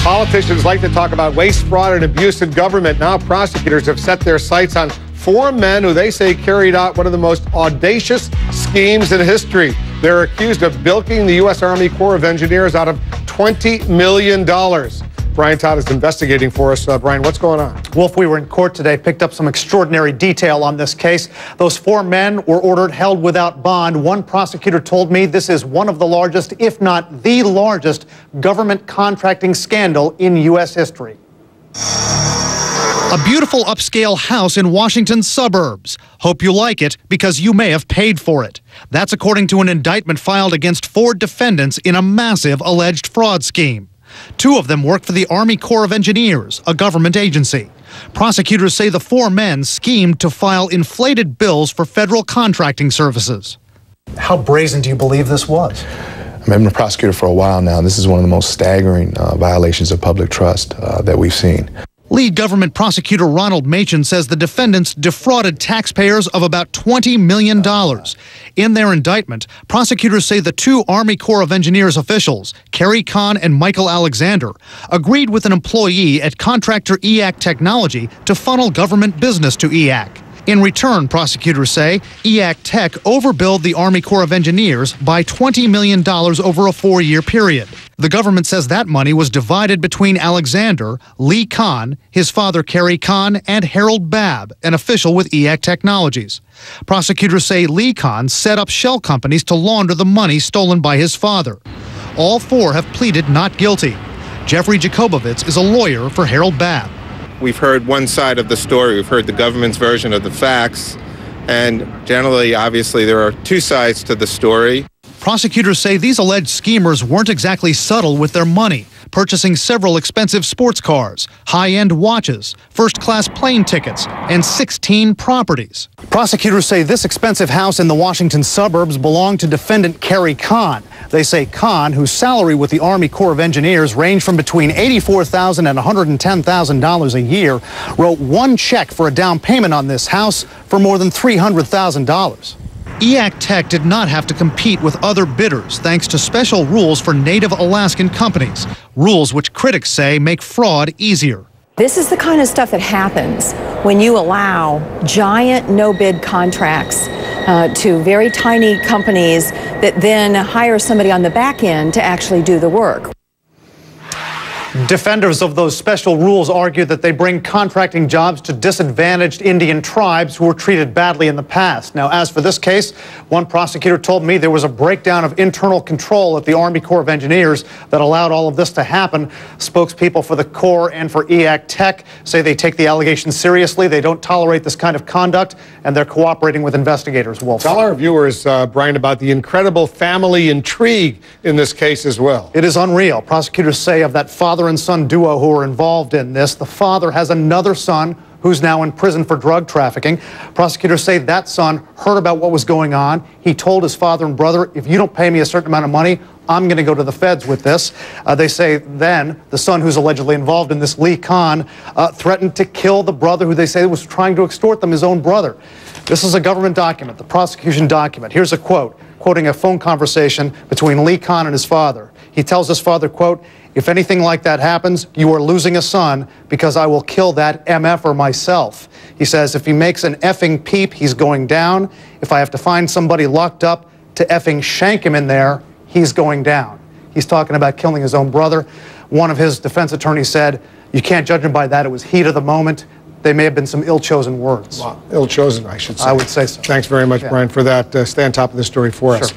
Politicians like to talk about waste, fraud, and abuse in government. Now prosecutors have set their sights on four men who they say carried out one of the most audacious schemes in history. They're accused of bilking the U.S. Army Corps of Engineers out of $20 million. Brian Todd is investigating for us. Brian, what's going on? Wolf, we were in court today, picked up some extraordinary detail on this case. Those four men were ordered held without bond. One prosecutor told me this is one of the largest, if not the largest, government contracting scandal in U.S. history. A beautiful upscale house in Washington's suburbs. Hope you like it because you may have paid for it. That's according to an indictment filed against four defendants in a massive alleged fraud scheme. Two of them work for the Army Corps of Engineers, a government agency. Prosecutors say the four men schemed to file inflated bills for federal contracting services. How brazen do you believe this was? I've been a prosecutor for a while now. This is one of the most staggering violations of public trust that we've seen. Lead government prosecutor Ronald Machen says the defendants defrauded taxpayers of about $20 million. In their indictment, prosecutors say the two Army Corps of Engineers officials, Kerry Kahn and Michael Alexander, agreed with an employee at contractor EAC Technology to funnel government business to EAC. In return, prosecutors say, EAC Tech overbilled the Army Corps of Engineers by $20 million over a four-year period. The government says that money was divided between Alexander, Lee Kahn, his father Kerry Kahn, and Harold Babb, an official with EAC Technologies. Prosecutors say Lee Kahn set up shell companies to launder the money stolen by his father. All four have pleaded not guilty. Jeffrey Jacobovitz is a lawyer for Harold Babb. We've heard one side of the story. We've heard the government's version of the facts. And generally, obviously, there are two sides to the story. Prosecutors say these alleged schemers weren't exactly subtle with their money, purchasing several expensive sports cars, high-end watches, first-class plane tickets, and 16 properties. Prosecutors say this expensive house in the Washington suburbs belonged to defendant Kerry Kahn. They say Kahn, whose salary with the Army Corps of Engineers ranged from between $84,000 and $110,000 a year, wrote one check for a down payment on this house for more than $300,000. EAC Tech did not have to compete with other bidders thanks to special rules for Native Alaskan companies, rules which critics say make fraud easier. This is the kind of stuff that happens when you allow giant no-bid contracts to very tiny companies that then hire somebody on the back end to actually do the work. Defenders of those special rules argue that they bring contracting jobs to disadvantaged Indian tribes who were treated badly in the past. Now, as for this case, one prosecutor told me there was a breakdown of internal control at the Army Corps of Engineers that allowed all of this to happen. Spokespeople for the Corps and for EAC Tech say they take the allegations seriously, they don't tolerate this kind of conduct, and they're cooperating with investigators. Wolf. Tell our viewers, Brian, about the incredible family intrigue in this case as well. It is unreal. Prosecutors say of that father and son duo who are involved in this, the father has another son who's now in prison for drug trafficking. Prosecutors say that son heard about what was going on. He told his father and brother, if you don't pay me a certain amount of money, I'm going to go to the feds with this. They say then the son who's allegedly involved in this, Lee Kahn, threatened to kill the brother who they say was trying to extort them, his own brother. This is a government document, the prosecution document. Here's a quote, quoting a phone conversation between Lee Kahn and his father. He tells his father, quote, if anything like that happens, you are losing a son because I will kill that MF-er myself. He says if he makes an effing peep, he's going down. If I have to find somebody locked up to effing shank him in there, he's going down. He's talking about killing his own brother. One of his defense attorneys said, you can't judge him by that. It was heat of the moment. They may have been some ill-chosen words. Well, ill-chosen, I should say. I would say so. Thanks very much, Brian, for that. Stay on top of the story for us.